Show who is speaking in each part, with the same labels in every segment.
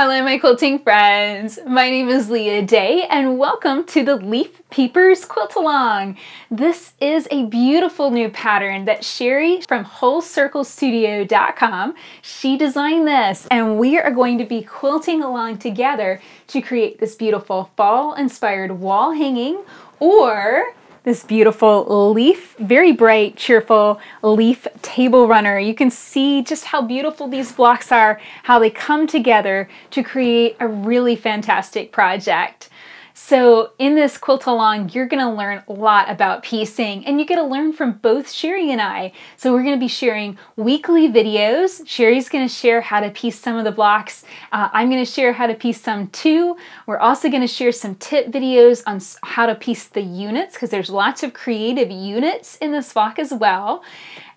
Speaker 1: Hello my quilting friends, my name is Leah Day and welcome to the Leaf Peepers Quilt Along. This is a beautiful new pattern that Sheri from WholeCircleStudio.com, she designed this and we are going to be quilting along together to create this beautiful fall inspired wall hanging or this beautiful leaf, very bright, cheerful leaf table runner. You can see just how beautiful these blocks are, how they come together to create a really fantastic project. So in this quilt along, you're going to learn a lot about piecing and you get to learn from both Sheri and I. So we're going to be sharing weekly videos. Sheri's going to share how to piece some of the blocks. I'm going to share how to piece some too. We're also going to share some tip videos on how to piece the units because there's lots of creative units in this flock as well.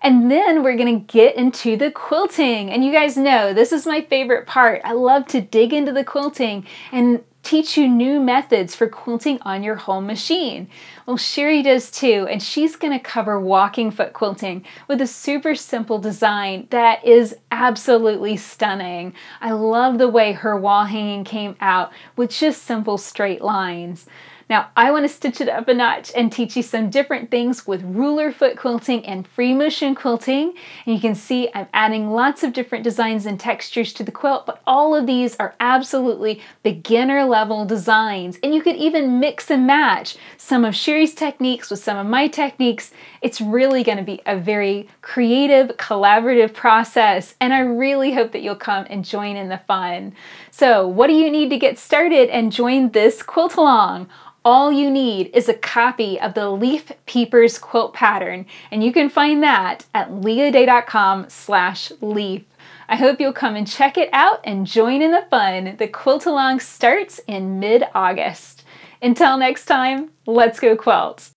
Speaker 1: And then we're going to get into the quilting. And you guys know this is my favorite part. I love to dig into the quilting and teach you new methods for quilting on your home machine. Well, Sheri does too, and she's going to cover walking foot quilting with a super simple design that is absolutely stunning. I love the way her wall hanging came out with just simple straight lines. Now, I want to stitch it up a notch and teach you some different things with ruler foot quilting and free motion quilting. And you can see I'm adding lots of different designs and textures to the quilt, but all of these are absolutely beginner level designs. And you could even mix and match some of Sheri's techniques with some of my techniques. It's really going to be a very creative, collaborative process. And I really hope that you'll come and join in the fun. So what do you need to get started and join this quilt along? All you need is a copy of the Leaf Peepers quilt pattern, and you can find that at leahday.com/leaf. I hope you'll come and check it out and join in the fun. The quilt along starts in mid-August. Until next time, let's go quilt.